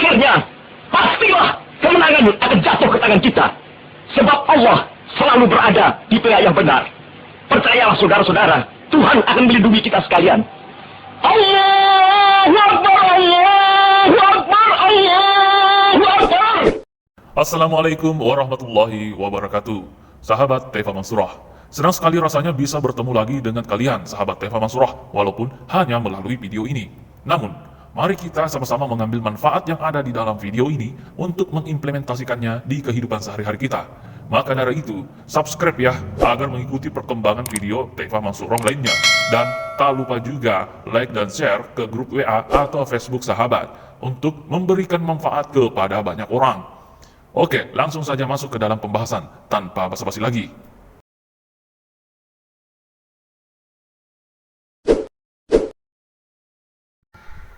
akhirnya pastilah kemenangan akan jatuh ke tangan kita. Sebab Allah selalu berada di pihak yang benar. Percayalah saudara-saudara, Tuhan akan melindungi kita sekalian. Allahu Akbar, Allahu Akbar, Allahu Akbar. Assalamualaikum warahmatullahi wabarakatuh. Sahabat Taifa Mansurah, senang sekali rasanya bisa bertemu lagi dengan kalian, sahabat Taifa Mansurah, walaupun hanya melalui video ini. Namun, mari kita sama-sama mengambil manfaat yang ada di dalam video ini untuk mengimplementasikannya di kehidupan sehari-hari kita. Maka dari itu, subscribe ya, agar mengikuti perkembangan video Taifa Mansurah lainnya. Dan tak lupa juga like dan share ke grup WA atau Facebook sahabat untuk memberikan manfaat kepada banyak orang. Oke, langsung saja masuk ke dalam pembahasan tanpa basa-basi lagi.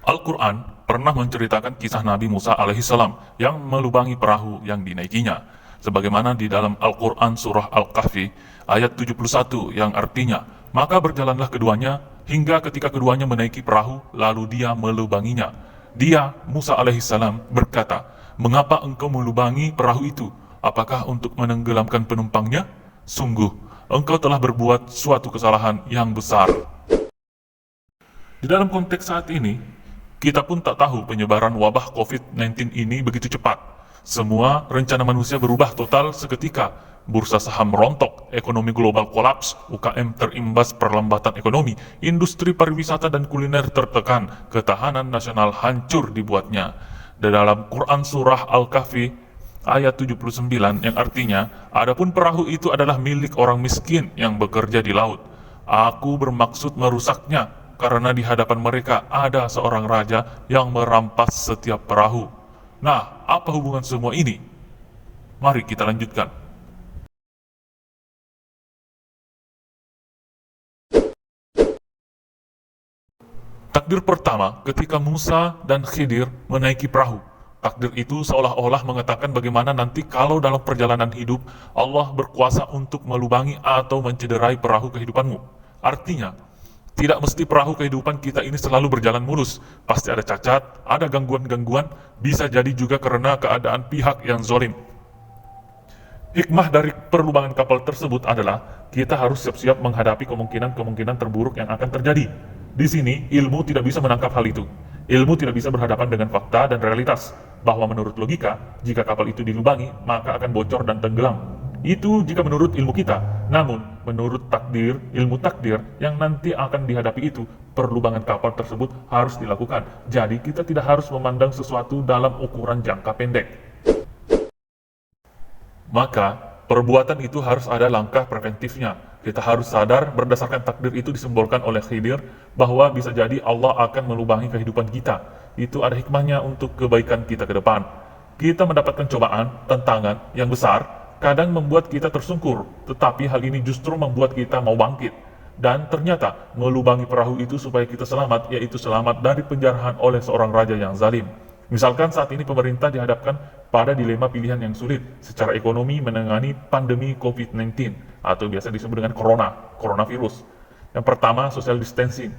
Al-Quran pernah menceritakan kisah Nabi Musa alaihissalam yang melubangi perahu yang dinaikinya. Sebagaimana di dalam Al-Quran surah Al-Kahfi ayat 71 yang artinya, maka berjalanlah keduanya hingga ketika keduanya menaiki perahu lalu dia melubanginya. Dia, Musa alaihissalam, berkata, "Mengapa engkau melubangi perahu itu? Apakah untuk menenggelamkan penumpangnya? Sungguh, engkau telah berbuat suatu kesalahan yang besar." Di dalam konteks saat ini, kita pun tak tahu penyebaran wabah COVID-19 ini begitu cepat. Semua rencana manusia berubah total seketika. Bursa saham rontok, ekonomi global kolaps, UKM terimbas perlambatan ekonomi, industri pariwisata dan kuliner tertekan, ketahanan nasional hancur dibuatnya. Di dalam Quran surah Al-Kahfi ayat 79 yang artinya, adapun perahu itu adalah milik orang miskin yang bekerja di laut. Aku bermaksud merusaknya karena di hadapan mereka ada seorang raja yang merampas setiap perahu. Nah, apa hubungan semua ini? Mari kita lanjutkan. Takdir pertama ketika Musa dan Khidir menaiki perahu. Takdir itu seolah-olah mengatakan bagaimana nanti kalau dalam perjalanan hidup Allah berkuasa untuk melubangi atau mencederai perahu kehidupanmu. Artinya, tidak mesti perahu kehidupan kita ini selalu berjalan mulus. Pasti ada cacat, ada gangguan-gangguan, bisa jadi juga karena keadaan pihak yang zolim. Hikmah dari perlubangan kapal tersebut adalah kita harus siap-siap menghadapi kemungkinan-kemungkinan terburuk yang akan terjadi. Di sini, ilmu tidak bisa menangkap hal itu. Ilmu tidak bisa berhadapan dengan fakta dan realitas, bahwa menurut logika, jika kapal itu dilubangi, maka akan bocor dan tenggelam. Itu jika menurut ilmu kita. Namun, menurut takdir, ilmu takdir yang nanti akan dihadapi itu, perlubangan kapal tersebut harus dilakukan. Jadi, kita tidak harus memandang sesuatu dalam ukuran jangka pendek. Maka, perbuatan itu harus ada langkah preventifnya. Kita harus sadar berdasarkan takdir itu disimbolkan oleh Khidir bahwa bisa jadi Allah akan melubangi kehidupan kita. Itu ada hikmahnya untuk kebaikan kita ke depan. Kita mendapatkan cobaan, tantangan yang besar, kadang membuat kita tersungkur, tetapi hal ini justru membuat kita mau bangkit. Dan ternyata melubangi perahu itu supaya kita selamat, yaitu selamat dari penjarahan oleh seorang raja yang zalim. Misalkan saat ini pemerintah dihadapkan pada dilema pilihan yang sulit secara ekonomi menangani pandemi COVID-19 atau biasa disebut dengan coronavirus. Yang pertama, social distancing.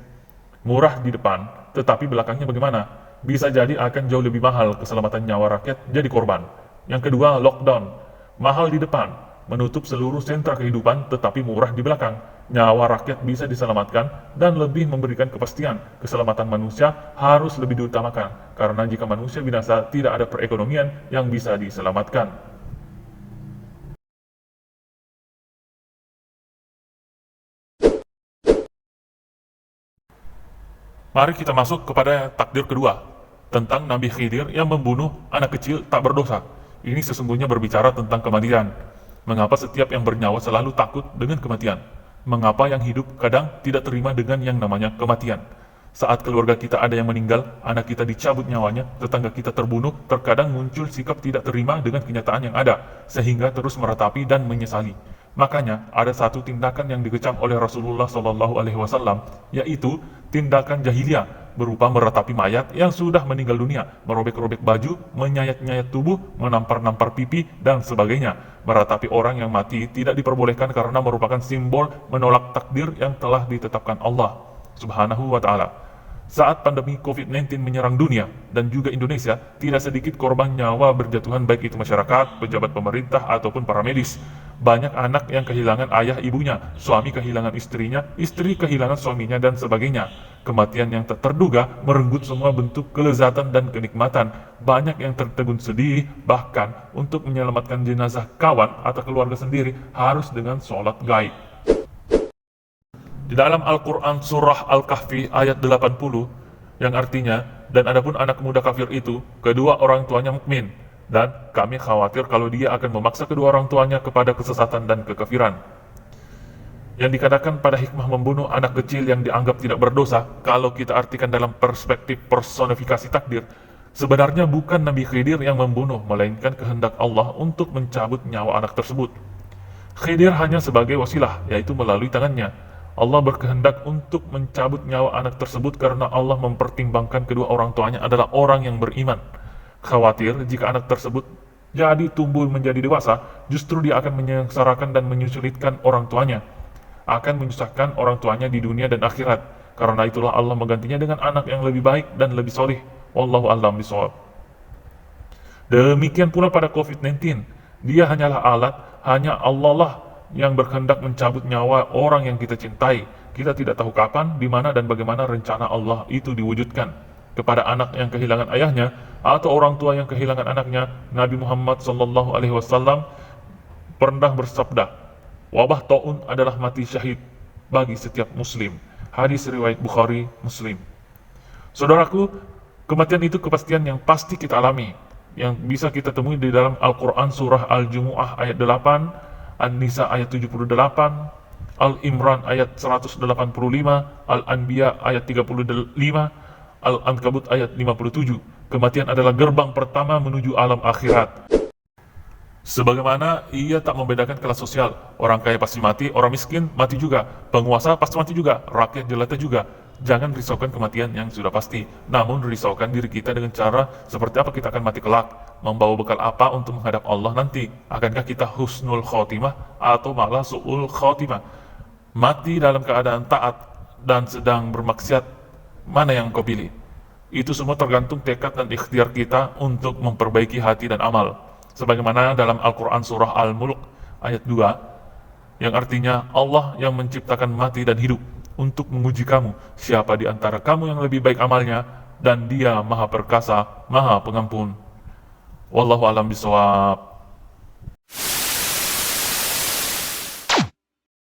Murah di depan, tetapi belakangnya bagaimana? Bisa jadi akan jauh lebih mahal, keselamatan nyawa rakyat jadi korban. Yang kedua, lockdown. Mahal di depan, menutup seluruh sentra kehidupan tetapi murah di belakang. Nyawa rakyat bisa diselamatkan dan lebih memberikan kepastian. Keselamatan manusia harus lebih diutamakan, karena jika manusia binasa tidak ada perekonomian yang bisa diselamatkan. Mari kita masuk kepada takdir kedua, tentang Nabi Khidir yang membunuh anak kecil tak berdosa. Ini sesungguhnya berbicara tentang kematian. Mengapa setiap yang bernyawa selalu takut dengan kematian? Mengapa yang hidup kadang tidak terima dengan yang namanya kematian? Saat keluarga kita ada yang meninggal, anak kita dicabut nyawanya, tetangga kita terbunuh, terkadang muncul sikap tidak terima dengan kenyataan yang ada, sehingga terus meratapi dan menyesali. Makanya ada satu tindakan yang dikecam oleh Rasulullah SAW, yaitu tindakan jahiliyah, berupa meratapi mayat yang sudah meninggal dunia, merobek-robek baju, menyayat-nyayat tubuh, menampar-nampar pipi, dan sebagainya. Meratapi orang yang mati tidak diperbolehkan karena merupakan simbol menolak takdir yang telah ditetapkan Allah Subhanahu wa Ta'ala. Saat pandemi COVID-19 menyerang dunia dan juga Indonesia, tidak sedikit korban nyawa berjatuhan baik itu masyarakat, pejabat pemerintah, ataupun para medis. Banyak anak yang kehilangan ayah ibunya, suami kehilangan istrinya, istri kehilangan suaminya, dan sebagainya. Kematian yang tak terduga merenggut semua bentuk kelezatan dan kenikmatan. Banyak yang tertegun sedih, bahkan untuk menyelamatkan jenazah kawan atau keluarga sendiri harus dengan sholat gaib. Di dalam Al-Quran surah Al-Kahfi ayat 80, yang artinya, dan adapun anak muda kafir itu, kedua orang tuanya mukmin, dan kami khawatir kalau dia akan memaksa kedua orang tuanya kepada kesesatan dan kekafiran. Yang dikatakan pada hikmah membunuh anak kecil yang dianggap tidak berdosa, kalau kita artikan dalam perspektif personifikasi takdir, sebenarnya bukan Nabi Khidir yang membunuh, melainkan kehendak Allah untuk mencabut nyawa anak tersebut. Khidir hanya sebagai wasilah, yaitu melalui tangannya. Allah berkehendak untuk mencabut nyawa anak tersebut karena Allah mempertimbangkan kedua orang tuanya adalah orang yang beriman. Khawatir jika anak tersebut jadi tumbuh menjadi dewasa, justru dia akan menyengsarakan dan menyulitkan orang tuanya, akan menyusahkan orang tuanya di dunia dan akhirat. Karena itulah Allah menggantinya dengan anak yang lebih baik dan lebih solih. Wallahu a'lam bishawab. Demikian pula pada COVID-19, dia hanyalah alat, hanya Allah lah yang berkehendak mencabut nyawa orang yang kita cintai. Kita tidak tahu kapan, di mana, dan bagaimana rencana Allah itu diwujudkan. Kepada anak yang kehilangan ayahnya atau orang tua yang kehilangan anaknya, Nabi Muhammad SAW pernah bersabda, wabah taun adalah mati syahid bagi setiap muslim. Hadis riwayat Bukhari, Muslim. Saudaraku, kematian itu kepastian yang pasti kita alami, yang bisa kita temui di dalam Al-Quran surah Al-Jumu'ah ayat 8, An-Nisa ayat 78, Al-Imran ayat 185, Al-Anbiya ayat 35, Al-Ankabut ayat 57. Kematian adalah gerbang pertama menuju alam akhirat. Sebagaimana ia tak membedakan kelas sosial, orang kaya pasti mati, orang miskin mati juga, penguasa pasti mati juga, rakyat jelata juga. Jangan risaukan kematian yang sudah pasti, namun risaukan diri kita dengan cara seperti apa kita akan mati kelak, membawa bekal apa untuk menghadap Allah nanti. Akankah kita husnul khotimah atau malah su'ul khotimah? Mati dalam keadaan taat dan sedang bermaksiat, mana yang kau pilih? Itu semua tergantung tekad dan ikhtiar kita untuk memperbaiki hati dan amal. Sebagaimana dalam Al-Quran surah Al-Mulk ayat 2, yang artinya Allah yang menciptakan mati dan hidup untuk menguji kamu, siapa di antara kamu yang lebih baik amalnya, dan dia maha perkasa, maha pengampun. Wallahu a'lam bishawab.